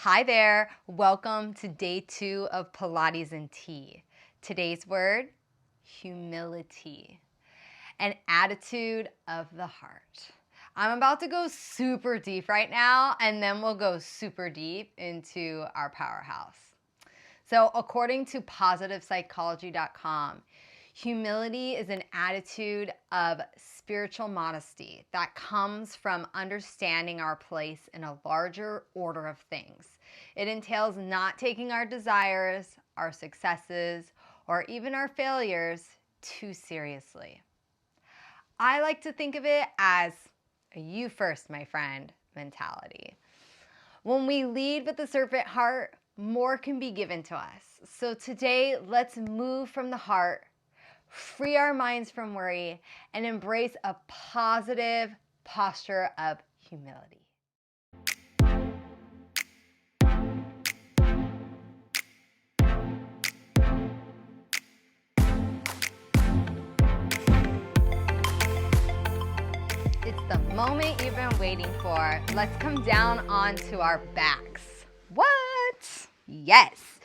Hi there, welcome to day 2 of Pilates and Tea. Today's word, humility, an attitude of the heart. I'm about to go super deep right now, and then we'll go super deep into our powerhouse. So according to positivepsychology.com, humility is an attitude of spiritual modesty that comes from understanding our place in a larger order of things. It entails not taking our desires, our successes, or even our failures too seriously. I like to think of it as a you first, my friend mentality. When we lead with the servant heart, more can be given to us. So today, let's move from the heart, free our minds from worry, and embrace a positive posture of humility. It's the moment you've been waiting for. Let's come down onto our backs. What? Yes.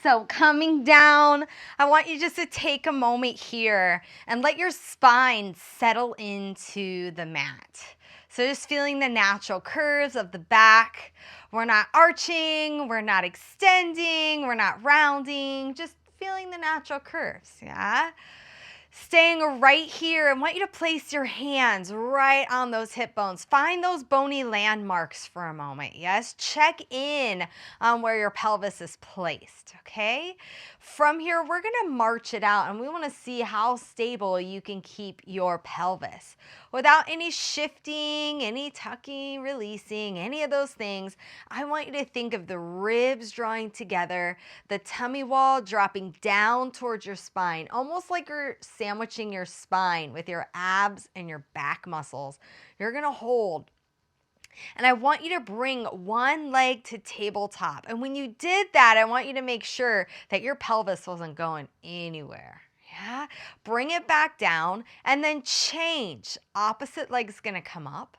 So coming down, I want you just to take a moment here and let your spine settle into the mat. So just feeling the natural curves of the back. We're not arching, we're not extending, we're not rounding, just feeling the natural curves, yeah? Staying right here, I want you to place your hands right on those hip bones. Find those bony landmarks for a moment, yes? Check in on where your pelvis is placed, okay? From here, we're gonna march it out, and we wanna see how stable you can keep your pelvis. Without any shifting, any tucking, releasing, any of those things, I want you to think of the ribs drawing together, the tummy wall dropping down towards your spine, almost like you're sandwiching your spine with your abs and your back muscles. You're gonna hold. And I want you to bring one leg to tabletop. And when you did that, I want you to make sure that your pelvis wasn't going anywhere. Yeah? Bring it back down and then change. Opposite leg's gonna come up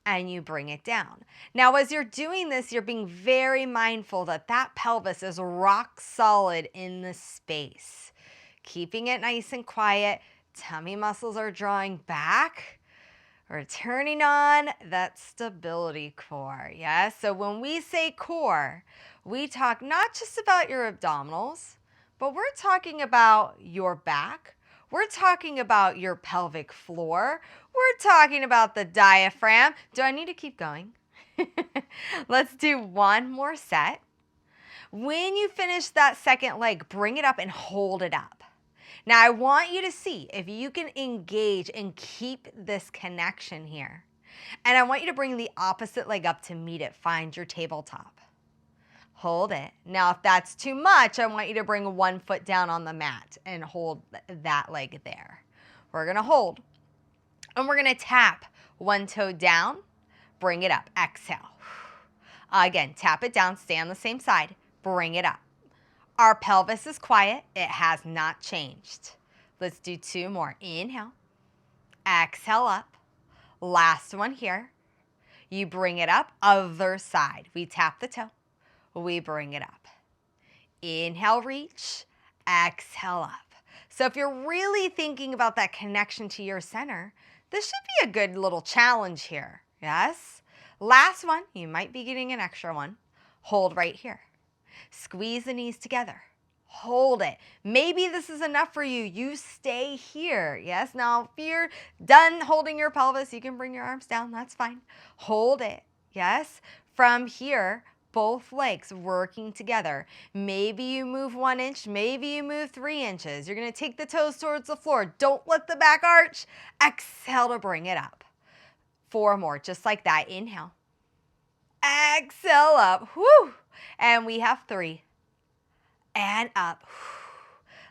and you bring it down. Now, as you're doing this, you're being very mindful that that pelvis is rock solid in the space. Keeping it nice and quiet. Tummy muscles are drawing back. We're turning on that stability core, yes? So when we say core, we talk not just about your abdominals, but we're talking about your back. We're talking about your pelvic floor. We're talking about the diaphragm. Do I need to keep going? Let's do one more set. When you finish that second leg, bring it up and hold it up. Now, I want you to see if you can engage and keep this connection here. And I want you to bring the opposite leg up to meet it. Find your tabletop. Hold it. Now, if that's too much, I want you to bring one foot down on the mat and hold that leg there. We're going to hold. And we're going to tap one toe down. Bring it up. Exhale. Again, tap it down. Stay on the same side. Bring it up. Our pelvis is quiet. It has not changed. Let's do two more. Inhale. Exhale up. Last one here. You bring it up. Other side. We tap the toe. We bring it up. Inhale, reach. Exhale up. So if you're really thinking about that connection to your center, this should be a good little challenge here. Yes? Last one. You might be getting an extra one. Hold right here. Squeeze the knees together. Hold it. Maybe this is enough for you. You stay here. Yes. Now, if you're done holding your pelvis, you can bring your arms down. That's fine. Hold it. Yes. From here, both legs working together. Maybe you move 1 inch. Maybe you move 3 inches. You're going to take the toes towards the floor. Don't let the back arch. Exhale to bring it up. 4 more. Just like that. Inhale. Exhale up. Whoo. And we have 3. And up.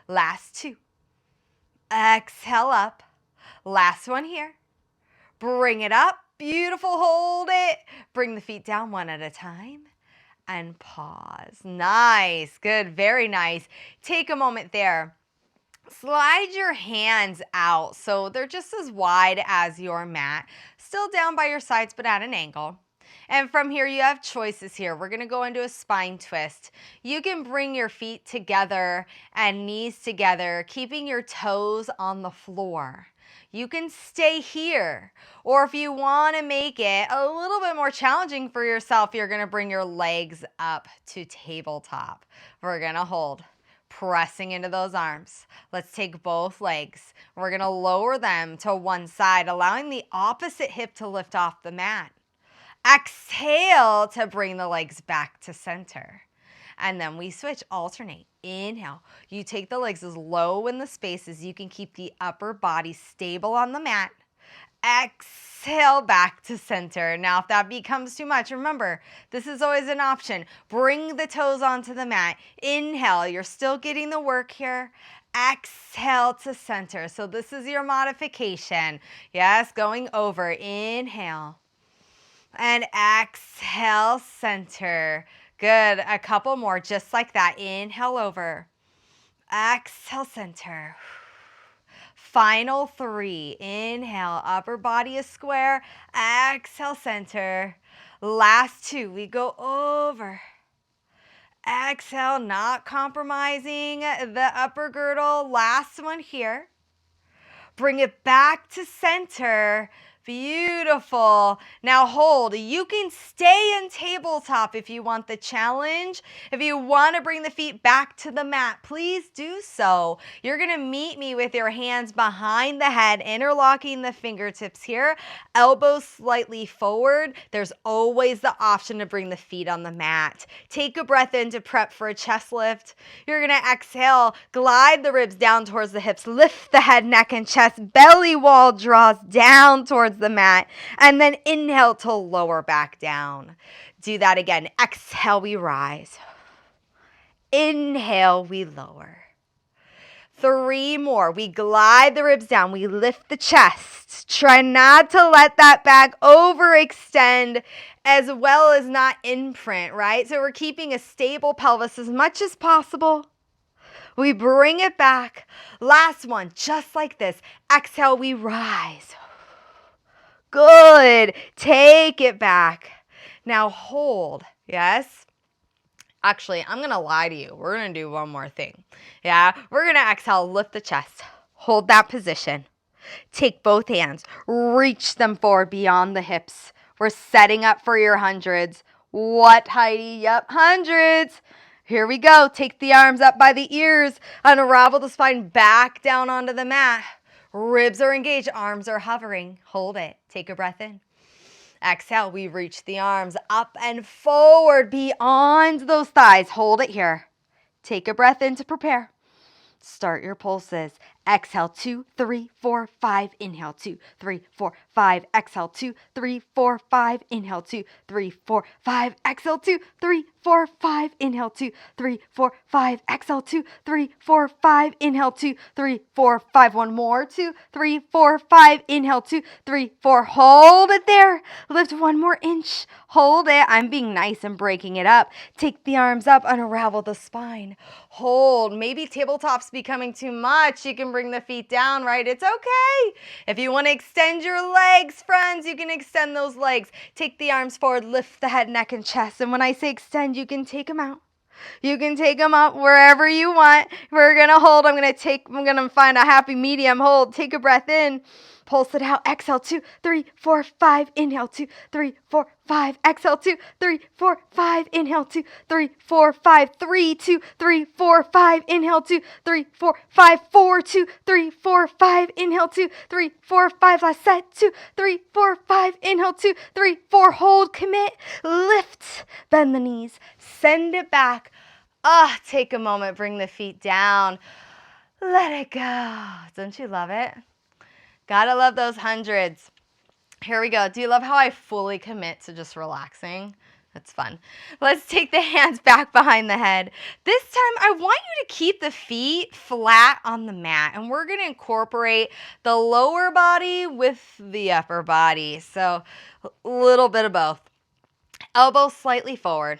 Last 2. Exhale up. Last one here. Bring it up. Beautiful. Hold it. Bring the feet down one at a time. And pause. Nice. Good. Very nice. Take a moment there. Slide your hands out so they're just as wide as your mat. Still down by your sides, but at an angle. And from here, you have choices here. We're going to go into a spine twist. You can bring your feet together and knees together, keeping your toes on the floor. You can stay here, or if you want to make it a little bit more challenging for yourself, you're going to bring your legs up to tabletop. We're going to hold, pressing into those arms. Let's take both legs. We're going to lower them to one side, allowing the opposite hip to lift off the mat. Exhale to bring the legs back to center. And then we switch, alternate. Inhale. You take the legs as low in the space as you can keep the upper body stable on the mat. Exhale back to center. Now, if that becomes too much, remember, this is always an option. Bring the toes onto the mat. Inhale. You're still getting the work here. Exhale to center. So this is your modification. Yes, going over. Inhale. And exhale, center. Good. A couple more just like that. Inhale over. Exhale, center. Final 3. Inhale, upper body is square. Exhale, center. Last 2. We go over. Exhale, not compromising the upper girdle. Last one here. Bring it back to center. Beautiful. Now hold. You can stay in tabletop if you want the challenge. If you want to bring the feet back to the mat, please do so. You're going to meet me with your hands behind the head, interlocking the fingertips here, elbows slightly forward. There's always the option to bring the feet on the mat. Take a breath in to prep for a chest lift. You're going to exhale, glide the ribs down towards the hips, lift the head, neck, and chest. Belly wall draws down towards the mat, and then inhale to lower back down. Do that again. Exhale, we rise. Inhale, we lower. 3 more. We glide the ribs down. We lift the chest. Try not to let that back overextend as well as not imprint, right? So we're keeping a stable pelvis as much as possible. We bring it back. Last one, just like this. Exhale, we rise. Good. Take it back. Now hold. Yes? Actually, I'm going to lie to you. We're going to do one more thing. Yeah? We're going to exhale, lift the chest. Hold that position. Take both hands. Reach them forward beyond the hips. We're setting up for your hundreds. What, Heidi? Yep, hundreds. Here we go. Take the arms up by the ears. Unravel the spine back down onto the mat. Ribs are engaged. Arms are hovering. Hold it. Take a breath in. Exhale. We reach the arms up and forward beyond those thighs. Hold it here. Take a breath in to prepare. Start your pulses. Exhale, 2, 3, 4, 5. Inhale, 2, 3, 4, 5. Exhale, 2, 3, 4, 5. Inhale, 2, 3, 4, 5. Exhale, 2, 3, 4, 5. Inhale, 2, 3, 4, 5. Exhale, 2, 3, 4, 5. Inhale, 2, 3, 4, 5. One more. 2, 3, 4, 5. Inhale, 2, 3, 4. Hold it there. Lift 1 more inch. Hold it. I'm being nice and breaking it up. Take the arms up. Unravel the spine. Hold. Maybe tabletop's becoming too much. You can bring the feet down, right? It's okay. If you want to extend your legs, friends, you can extend those legs. Take the arms forward, lift the head, neck, and chest. And when I say extend, you can take them out. You can take them up wherever you want. We're going to hold. I'm going to find a happy medium hold. Take a breath in. Pulse it out. Exhale, 2, 3, 4, 5. Inhale, 2, 3, 4, 5. Exhale, 2, 3, 4, 5. Inhale, 2, 3, 4, 5. 3, 2, 3, 4, 5. Inhale, 2, 3, 4, 5. 4, 2, 3, 4, 5. Inhale, 2, 3, 4, 5. Last set. 2, 3, 4, 5. Inhale, 2, 3, 4. Hold, commit, lift, bend the knees, send it back. Take a moment, bring the feet down. Let it go. Don't you love it? Gotta love those hundreds. Here we go. Do you love how I fully commit to just relaxing? That's fun. Let's take the hands back behind the head. This time, I want you to keep the feet flat on the mat, and we're going to incorporate the lower body with the upper body. So a little bit of both. Elbows slightly forward.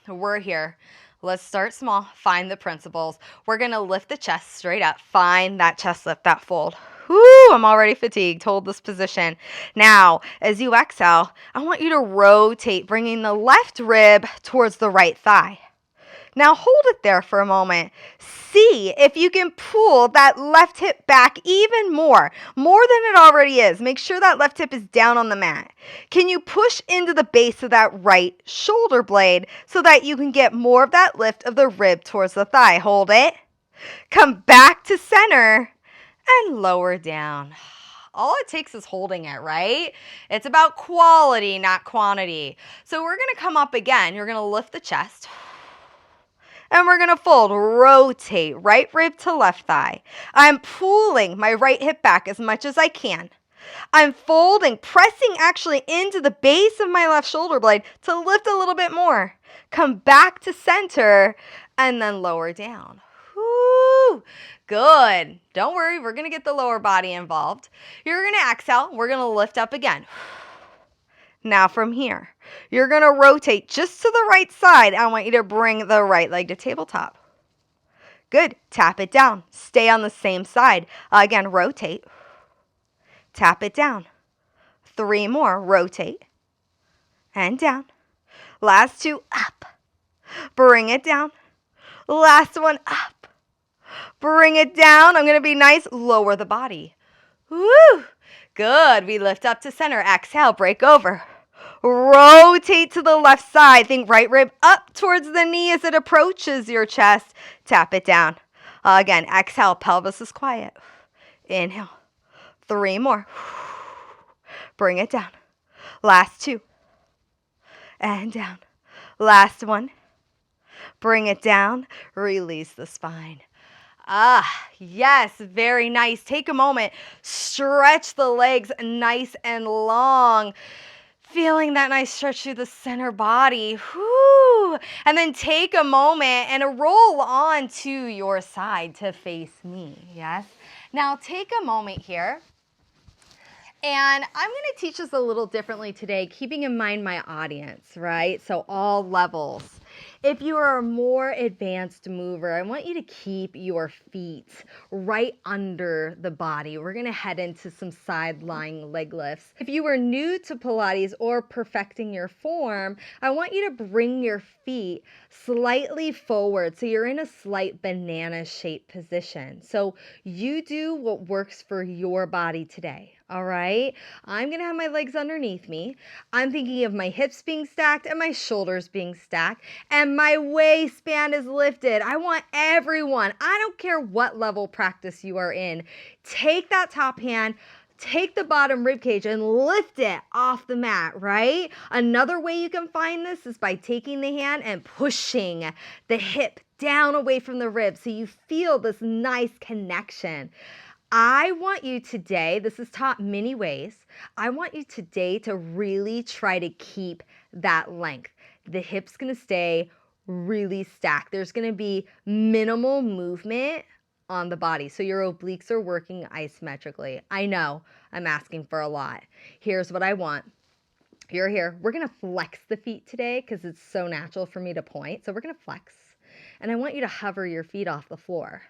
We're here. Let's start small. Find the principles. We're going to lift the chest straight up. Find that chest lift, that fold. Whoo, I'm already fatigued. Hold this position. Now, as you exhale, I want you to rotate, bringing the left rib towards the right thigh. Now hold it there for a moment. See if you can pull that left hip back even more than it already is. Make sure that left hip is down on the mat. Can you push into the base of that right shoulder blade so that you can get more of that lift of the rib towards the thigh? Hold it. Come back to center and lower down. All it takes is holding it, right? It's about quality, not quantity. So we're going to come up again. You're going to lift the chest. And we're going to fold, rotate, right rib to left thigh. I'm pulling my right hip back as much as I can. I'm folding, pressing actually into the base of my left shoulder blade to lift a little bit more. Come back to center and then lower down. Woo! Good. Don't worry, we're going to get the lower body involved. You're going to exhale. We're going to lift up again. Now from here, you're going to rotate just to the right side. I want you to bring the right leg to tabletop. Good. Tap it down. Stay on the same side. Again, rotate. Tap it down. 3 more. Rotate. And down. Last 2, up. Bring it down. Last one, up. Bring it down. I'm going to be nice. Lower the body. Woo! Good. We lift up to center. Exhale. Break over. Rotate to the left side. Think right rib up towards the knee as it approaches your chest. Tap it down. Again, exhale. Pelvis is quiet. Inhale. 3 more. Bring it down. Last 2. And down. Last 1. Bring it down. Release the spine. Yes, very nice. Take a moment. Stretch the legs nice and long. Feeling that nice stretch through the center body. Whoo! And then take a moment and roll on to your side to face me. Yes? Now take a moment here. And I'm going to teach us a little differently today, keeping in mind my audience, right? So all levels. If you are a more advanced mover, I want you to keep your feet right under the body. We're going to head into some side lying leg lifts. If you are new to Pilates or perfecting your form, I want you to bring your feet slightly forward so you're in a slight banana shaped position. So you do what works for your body today. All right, I'm going to have my legs underneath me. I'm thinking of my hips being stacked and my shoulders being stacked, and my waistband is lifted. I want everyone, I don't care what level practice you are in, take that top hand, take the bottom rib cage and lift it off the mat, right? Another way you can find this is by taking the hand and pushing the hip down away from the rib so you feel this nice connection. I want you today, this is taught many ways, I want you today to really try to keep that length. The hip's going to stay really stacked. There's going to be minimal movement on the body. So your obliques are working isometrically. I know I'm asking for a lot. Here's what I want. You're here. We're going to flex the feet today because it's so natural for me to point. So we're going to flex. And I want you to hover your feet off the floor.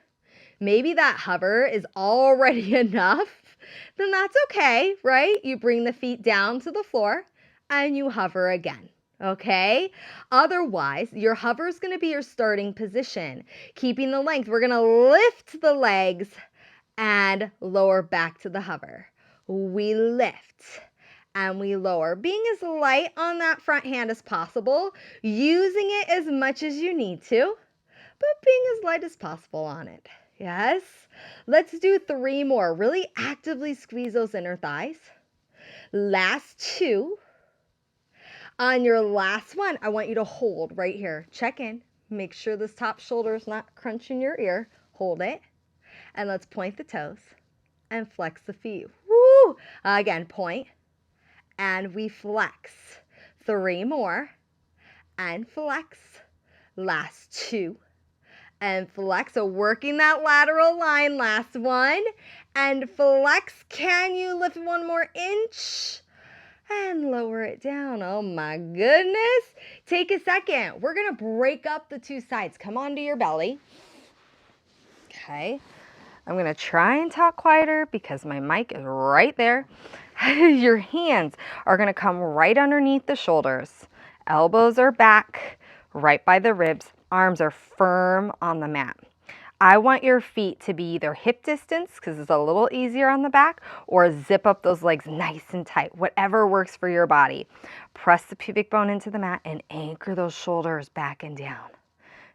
Maybe that hover is already enough, then that's okay, right? You bring the feet down to the floor and you hover again, okay? Otherwise, your hover is going to be your starting position. Keeping the length, we're going to lift the legs and lower back to the hover. We lift and we lower, being as light on that front hand as possible, using it as much as you need to, but being as light as possible on it. Yes. Let's do 3 more. Really actively squeeze those inner thighs. Last 2. On your last one, I want you to hold right here. Check in. Make sure this top shoulder is not crunching your ear. Hold it. And let's point the toes and flex the feet. Woo! Again, point. And we flex. 3 more. And flex. Last 2. And flex, so working that lateral line, last one, and flex. Can you lift 1 more inch? And lower it down. Oh my goodness. Take a second. We're gonna break up the 2 sides. Come onto your belly. Okay. I'm going to try and talk quieter because my mic is right there. Your hands are going to come right underneath the shoulders. Elbows are back, right by the ribs. Arms are firm on the mat. I want your feet to be either hip distance, because it's a little easier on the back, or zip up those legs nice and tight, whatever works for your body. Press the pubic bone into the mat and anchor those shoulders back and down.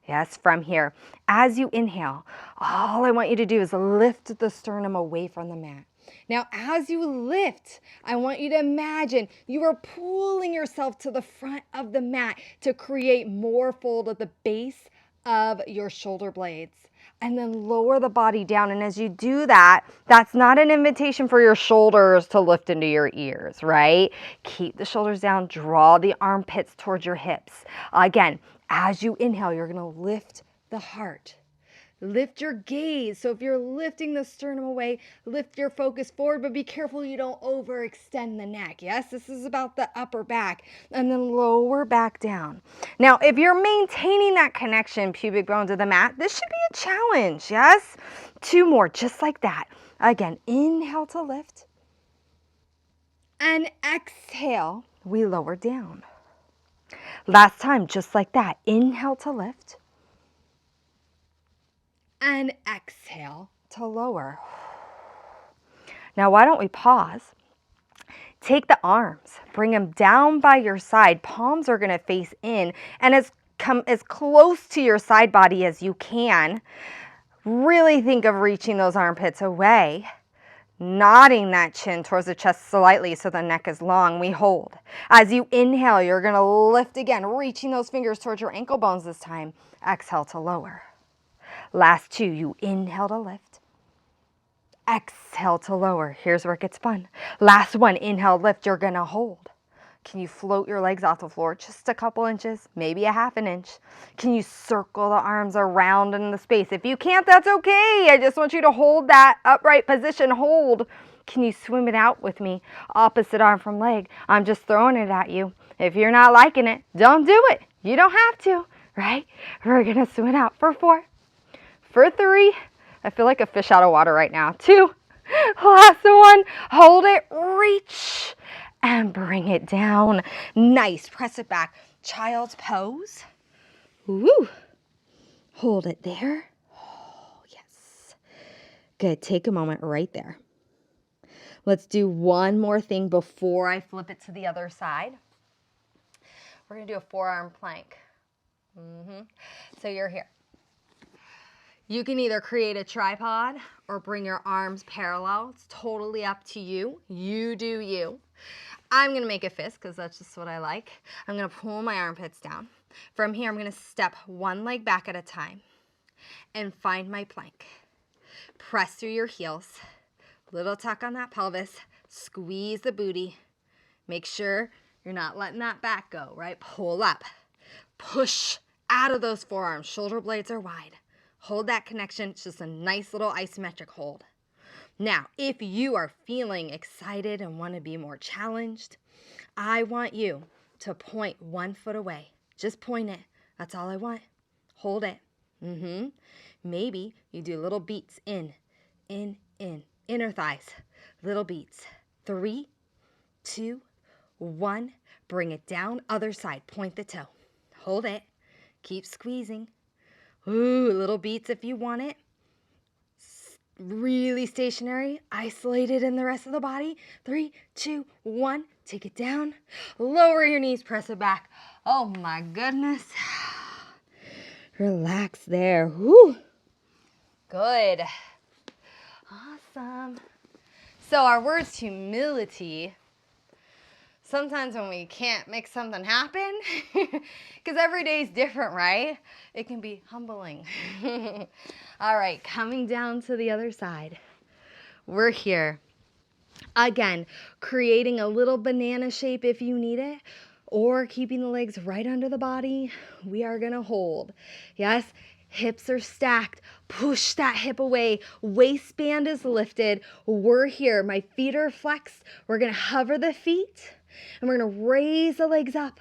Yes, from here. As you inhale, all I want you to do is lift the sternum away from the mat. Now, as you lift, I want you to imagine you are pulling yourself to the front of the mat to create more fold at the base of your shoulder blades. And then lower the body down. And as you do that, that's not an invitation for your shoulders to lift into your ears, right? Keep the shoulders down, draw the armpits towards your hips. Again, as you inhale, you're going to lift the heart. Lift your gaze. So if you're lifting the sternum away, lift your focus forward, but be careful you don't overextend the neck. Yes, this is about the upper back, and then lower back down. Now, if you're maintaining that connection, pubic bone to the mat, this should be a challenge. Yes, 2 more, just like that. Again, inhale to lift, and exhale, we lower down. Last time, just like that. Inhale to lift, and exhale to lower. Now, why don't we pause? Take the arms, bring them down by your side. Palms are going to face in, and come as close to your side body as you can. Really think of reaching those armpits away, nodding that chin towards the chest slightly so the neck is long. We hold. As you inhale, you're going to lift again, reaching those fingers towards your ankle bones this time. Exhale to lower. Last 2, you inhale to lift, exhale to lower. Here's where it gets fun. Last 1, inhale, lift, you're gonna hold. Can you float your legs off the floor just a couple inches, maybe a half an inch? Can you circle the arms around in the space? If you can't, that's okay. I just want you to hold that upright position, hold. Can you swim it out with me? Opposite arm from leg. I'm just throwing it at you. If you're not liking it, don't do it. You don't have to, right? We're gonna swim it out for 4. For 3, I feel like a fish out of water right now. 2, last 1, hold it, reach, and bring it down. Nice, press it back. Child's pose. Woo. Hold it there. Oh, yes. Good, take a moment right there. Let's do one more thing before I flip it to the other side. We're gonna do a forearm plank. So you're here. You can either create a tripod or bring your arms parallel. It's totally up to you. You do you. I'm going to make a fist because that's just what I like. I'm going to pull my armpits down. From here, I'm going to step one leg back at a time and find my plank. Press through your heels. Little tuck on that pelvis. Squeeze the booty. Make sure you're not letting that back go, right? Pull up. Push out of those forearms. Shoulder blades are wide. Hold that connection. It's just a nice little isometric hold. Now, if you are feeling excited and want to be more challenged, I want you to point 1 foot away. Just point it. That's all I want. Hold it. Maybe you do little beats in, inner thighs. Little beats. 3, 2, 1. Bring it down. Other side. Point the toe. Hold it. Keep squeezing. Ooh, little beats if you want it. Really stationary, isolated in the rest of the body. 3, 2, 1. Take it down. Lower your knees, press it back. Oh my goodness. Relax there. Woo. Good. Awesome. So our word's humility. Sometimes when we can't make something happen, because every day is different, right? It can be humbling. All right, coming down to the other side. We're here. Again, creating a little banana shape if you need it, or keeping the legs right under the body. We are going to hold. Yes, hips are stacked. Push that hip away. Waistband is lifted. We're here. My feet are flexed. We're going to hover the feet. And we're going to raise the legs up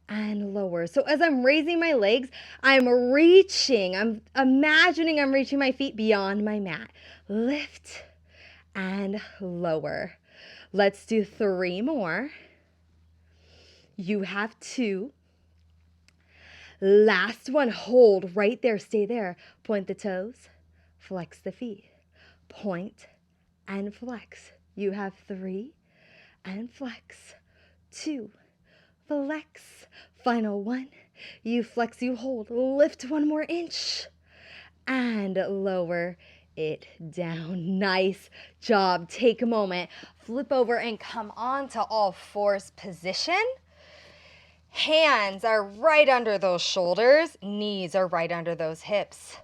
and lower. So as I'm raising my legs, I'm reaching. I'm imagining I'm reaching my feet beyond my mat. lift, and lower. Let's do 3 more. You have 2. Last one, hold right there, stay there. Point the toes, flex the feet. Point and flex. You have 3 and flex. 2, flex. Final 1. You flex, you hold. Lift 1 more inch and lower it down. Nice job. Take a moment, flip over and come on to all fours position. Hands are right under those shoulders. Knees are right under those hips.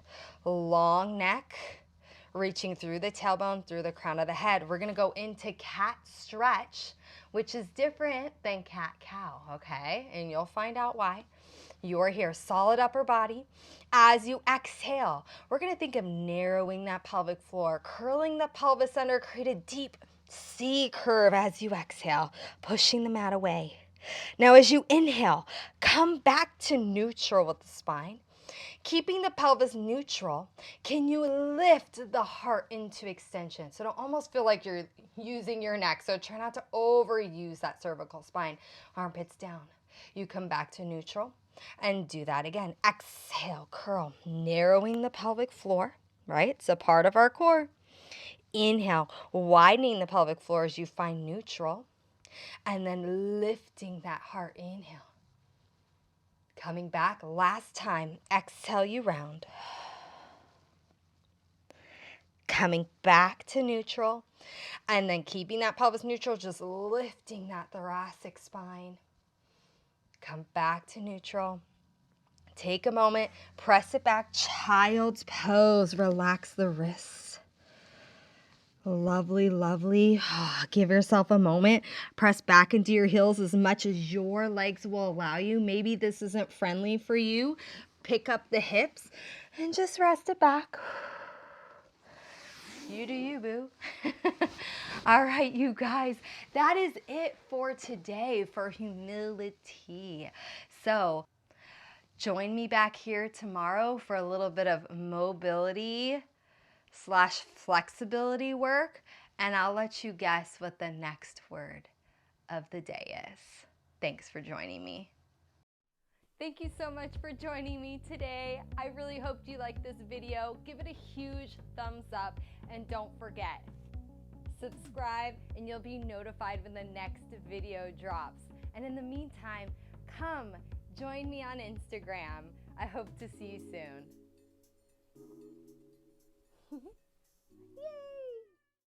Long neck, reaching through the tailbone, through the crown of the head. We're going to go into cat stretch, which is different than cat-cow, okay? And you'll find out why. You're here, solid upper body. As you exhale, we're going to think of narrowing that pelvic floor, curling the pelvis under, create a deep C curve as you exhale, pushing the mat away. Now, as you inhale, come back to neutral with the spine. Keeping the pelvis neutral, can you lift the heart into extension? So it'll almost feel like you're using your neck. So try not to overuse that cervical spine. Armpits down. You come back to neutral and do that again. Exhale, curl, narrowing the pelvic floor, right? It's a part of our core. Inhale, widening the pelvic floor as you find neutral. And then lifting that heart. Inhale. Coming back, last time. Exhale, you round. Coming back to neutral. And then keeping that pelvis neutral, just lifting that thoracic spine. Come back to neutral. Take a moment, press it back, child's pose. Relax the wrists. Lovely, lovely. Give yourself a moment. Press back into your heels as much as your legs will allow you. Maybe this isn't friendly for you. Pick up the hips and just rest it back. You do you, boo. All right, you guys, that is it for today for HumiliTEA. So join me back here tomorrow for a little bit of mobility / flexibility work, and I'll let you guess what the next word of the day is. Thanks for joining me. Thank you so much for joining me today. I really hope you liked this video. Give it a huge thumbs up, and don't forget, subscribe and you'll be notified when the next video drops. And in the meantime, come join me on Instagram. I hope to see you soon.